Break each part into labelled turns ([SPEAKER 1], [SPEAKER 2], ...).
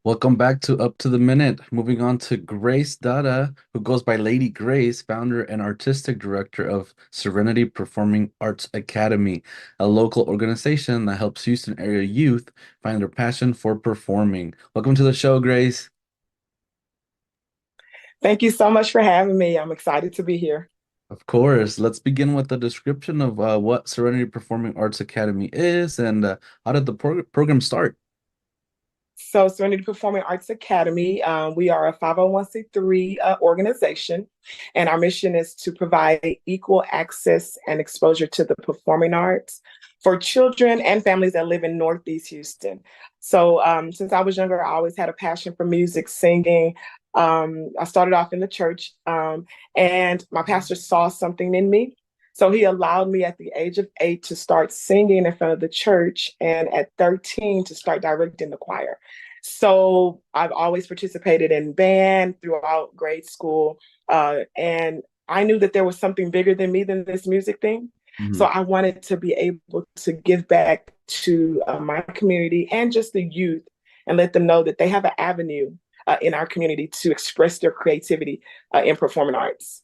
[SPEAKER 1] Welcome back to Up to the Minute. Moving on to Grace Dada, who goes by Lady Grace, founder and artistic director of Serenity Performing Arts Academy, a local organization that helps Houston area youth find their passion for performing. Welcome to the show, Grace.
[SPEAKER 2] Thank you so much for having me. I'm excited to be here.
[SPEAKER 1] Of course. Let's begin with a description of what Serenity Performing Arts Academy is and how did the program start?
[SPEAKER 2] So, Serenity Performing Arts Academy, we are a 501c3 organization, and our mission is to provide equal access and exposure to the performing arts for children and families that live in Northeast Houston. So, since I was younger, I always had a passion for music, singing. I started off in the church, and my pastor saw something in me. So he allowed me at the age of 8 to start singing in front of the church, and at 13 to start directing the choir. So I've always participated in band throughout grade school. And I knew that there was something bigger than me than this music thing. So
[SPEAKER 1] Mhm.
[SPEAKER 2] I wanted to be able to give back to my community and just the youth and let them know that they have an avenue in our community to express their creativity in performing arts.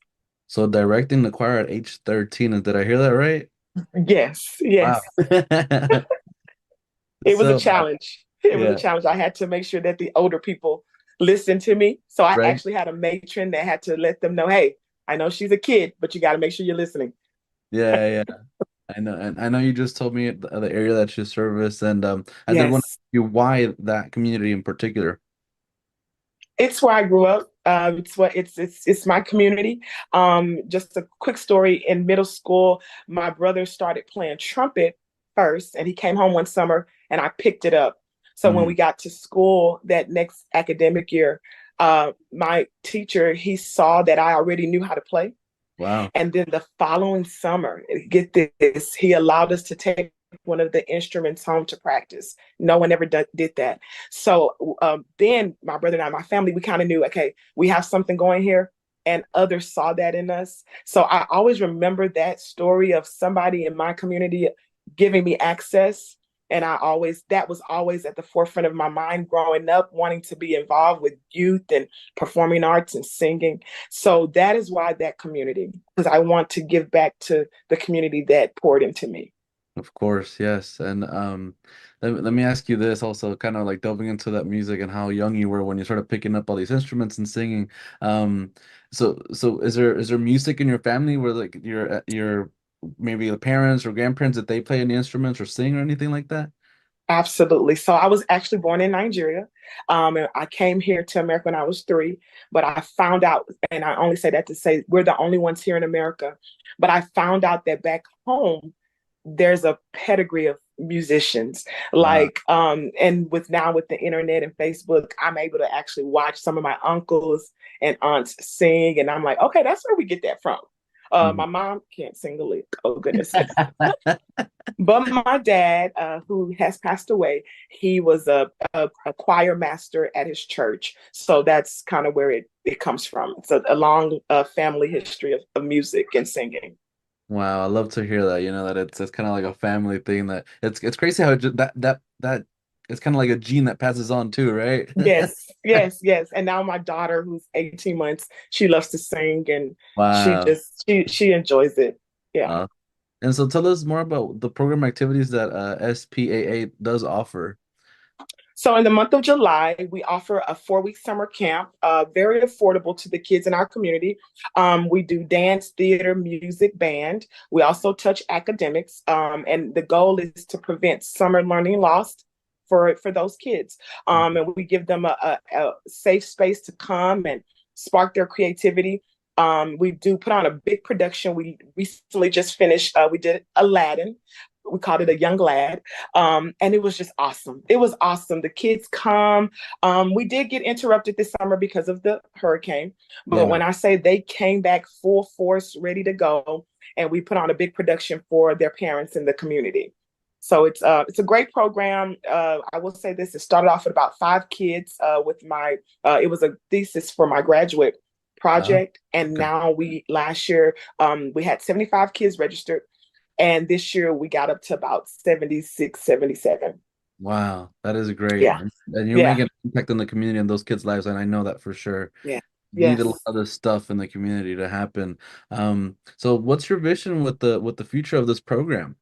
[SPEAKER 1] So directing the choir at age 13, did I hear that right?
[SPEAKER 2] Yes,
[SPEAKER 1] Wow.
[SPEAKER 2] yes. It was a
[SPEAKER 1] So,
[SPEAKER 2] challenge. It was a
[SPEAKER 1] yeah,
[SPEAKER 2] challenge. I had to make sure that the older people listened to me. So I
[SPEAKER 1] right?
[SPEAKER 2] actually had a matron that had to let them know, hey, I know she's a kid, but you got to make sure you're listening.
[SPEAKER 1] Yeah, yeah. I know, and I know you just told me the area that you service, and I did want to
[SPEAKER 2] Yes.
[SPEAKER 1] ask you why that community in particular.
[SPEAKER 2] It's where I grew up. It's my community. Just a quick story. In middle school, my brother started playing trumpet first, and he came home one summer, and I picked it up. So when we
[SPEAKER 1] Mm,
[SPEAKER 2] got to school that next academic year, my teacher he saw that I already knew how to play,
[SPEAKER 1] wow.
[SPEAKER 2] and then the following summer, get this, he allowed us to take one of the instruments home to practice. No one ever did that. So then my brother and I, my family, we kind of knew, okay, we have something going here. And others saw that in us. So I always remember that story of somebody in my community giving me access. And that was always at the forefront of my mind growing up, wanting to be involved with youth and performing arts and singing. So that is why that community, because I want to give back to the community that poured into me.
[SPEAKER 1] Of course, yes. And let me ask you this also, kind of like delving into that music and how young you were when you started picking up all these instruments and singing. Um, so is there music in your family where like your maybe the parents or grandparents that they play any instruments or sing or anything like that?
[SPEAKER 2] Absolutely. So I was actually born in Nigeria. And I came here to America when I was 3, but I found out, and I only say that to say we're the only ones here in America, but I found out that back home, there's a pedigree of musicians
[SPEAKER 1] Wow.
[SPEAKER 2] and with the internet and Facebook, I'm able to actually watch some of my uncles and aunts sing, and I'm like, okay, that's where we get that from. My
[SPEAKER 1] Mhm.
[SPEAKER 2] mom can't sing a lick, oh goodness. But my dad, who has passed away, he was a choir master at his church. So that's kind of where it comes from. It's a long family history of music and singing.
[SPEAKER 1] Wow, I love to hear that. You know that it's kind of like a family thing that it's crazy how that it's kind of like a gene that passes on too, right?
[SPEAKER 2] Yes, yes, yes. And now my daughter, who's 18 months, she loves to sing and
[SPEAKER 1] Wow.
[SPEAKER 2] she enjoys it. Yeah.
[SPEAKER 1] Wow. And so tell us more about the program activities that SPAA does offer.
[SPEAKER 2] So in the month of July, we offer a 4-week summer camp, very affordable to the kids in our community. We do dance, theater, music, band. We also touch academics, and the goal is to prevent summer learning loss for those kids. And we give them a safe space to come and spark their creativity. We do put on a big production. We recently just finished. We did Aladdin. We called it a young lad, and it was just awesome. It was awesome. The kids come. We did get interrupted this summer because of the hurricane, but
[SPEAKER 1] Yeah.
[SPEAKER 2] when I say they came back full force, ready to go, and we put on a big production for their parents in the community. So it's a great program. I will say this: it started off with about 5 kids. With my it was a thesis for my graduate
[SPEAKER 1] Oh,
[SPEAKER 2] project, and
[SPEAKER 1] okay.
[SPEAKER 2] now we last year we had 75 kids registered, and this year we got up to about 76, 77.
[SPEAKER 1] Wow, that is great.
[SPEAKER 2] Yeah,
[SPEAKER 1] And you're
[SPEAKER 2] yeah,
[SPEAKER 1] making an impact in the community and those kids' lives, and I know that for sure.
[SPEAKER 2] yeah,
[SPEAKER 1] Need a lot
[SPEAKER 2] yes.
[SPEAKER 1] of this stuff in the community to happen. So what's your vision with the future of this program?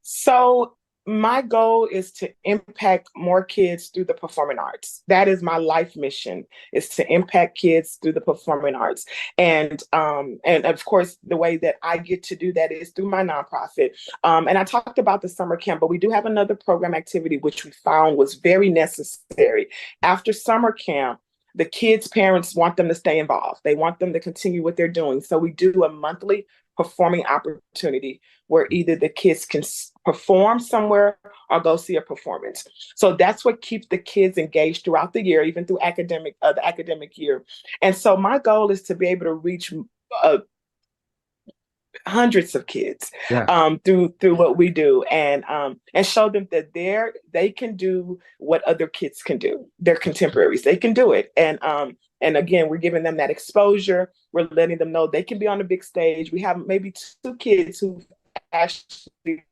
[SPEAKER 2] So my goal is to impact more kids through the performing arts. That is my life mission, is to impact kids through the performing arts. And of course the way that I get to do that is through my nonprofit. And I talked about the summer camp, but we do have another program activity which we found was very necessary. After summer camp, the kids' parents want them to stay involved. They want them to continue what they're doing. So we do a monthly performing opportunity where either the kids can perform somewhere or go see a performance. So that's what keeps the kids engaged throughout the year, even through the academic year. And so my goal is to be able to reach uh, hundreds of kids
[SPEAKER 1] Yeah.
[SPEAKER 2] through what we do, and show them that they can do what other kids can do. Their contemporaries, they can do it, and again, we're giving them that exposure. We're letting them know they can be on the big stage. We have maybe two kids who actually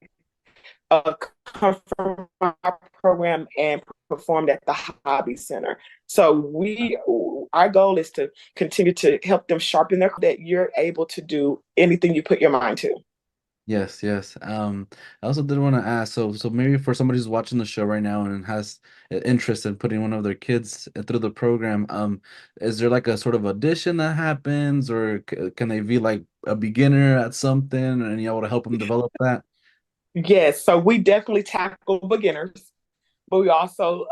[SPEAKER 2] uh, come from our program and performed at the Hobby Center. So our goal is to continue to help them sharpen their that you're able to do anything you put your mind to.
[SPEAKER 1] Yes, yes. I also did want to ask, so maybe for somebody who's watching the show right now and has an interest in putting one of their kids through the program, is there like a sort of audition that happens, or can they be like a beginner at something and you able to help them develop that?
[SPEAKER 2] Yes, so we definitely tackle beginners, but we also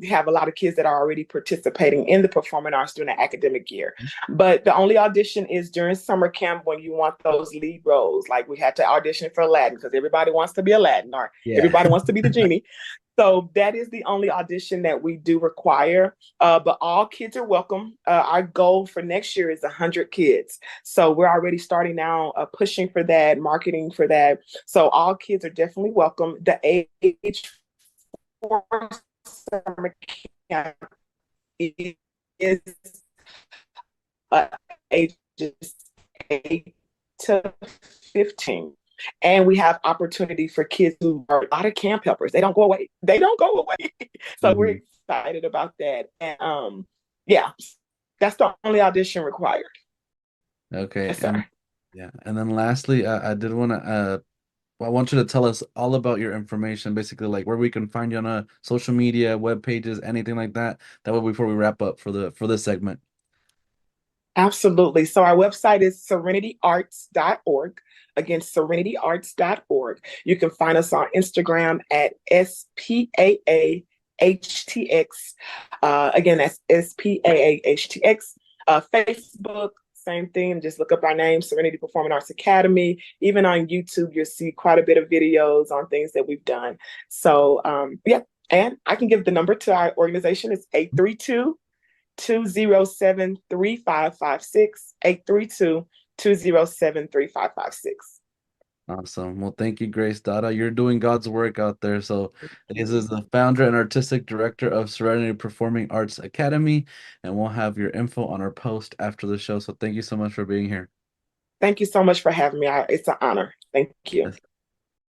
[SPEAKER 2] have a lot of kids that are already participating in the performing arts during the academic year. But the only audition is during summer camp when you want those lead roles. Like we had to audition for Aladdin because everybody wants to be Aladdin or
[SPEAKER 1] Yeah.
[SPEAKER 2] everybody wants to be the genie. So that is the only audition that we do require. But all kids are welcome. Our goal for next year is 100 kids. So we're already starting now, pushing for that, marketing for that. So all kids are definitely welcome. The age for summer camp is uh, ages 8 to 15. And we have opportunity for kids who are a lot of camp helpers. They don't go away. They don't go away. So we're
[SPEAKER 1] Mhm.
[SPEAKER 2] excited about that. And yeah, that's the only audition required.
[SPEAKER 1] Okay.
[SPEAKER 2] Yes,
[SPEAKER 1] And
[SPEAKER 2] sir.
[SPEAKER 1] yeah. And then lastly, I did want to well, I want you to tell us all about your information, basically like where we can find you on social media, web pages, anything like that. That way before we wrap up for this segment.
[SPEAKER 2] Absolutely. So our website is serenityarts.org. Again, serenityarts.org. You can find us on Instagram at SPAAHTX. Again, that's SPAAHTX. Facebook, same thing. Just look up our name, Serenity Performing Arts Academy. Even on YouTube, you'll see quite a bit of videos on things that we've done. So, yeah. And I can give the number to our organization. It's 832-207-3556, 832-207-3556.
[SPEAKER 1] Awesome. Well, thank you, Grace Dada. You're doing God's work out there. So this is the founder and artistic director of Serenity Performing Arts Academy, and we'll have your info on our post after the show. So thank you so much for being here.
[SPEAKER 2] Thank you so much for having me. It's an honor. Thank you.
[SPEAKER 1] Yes.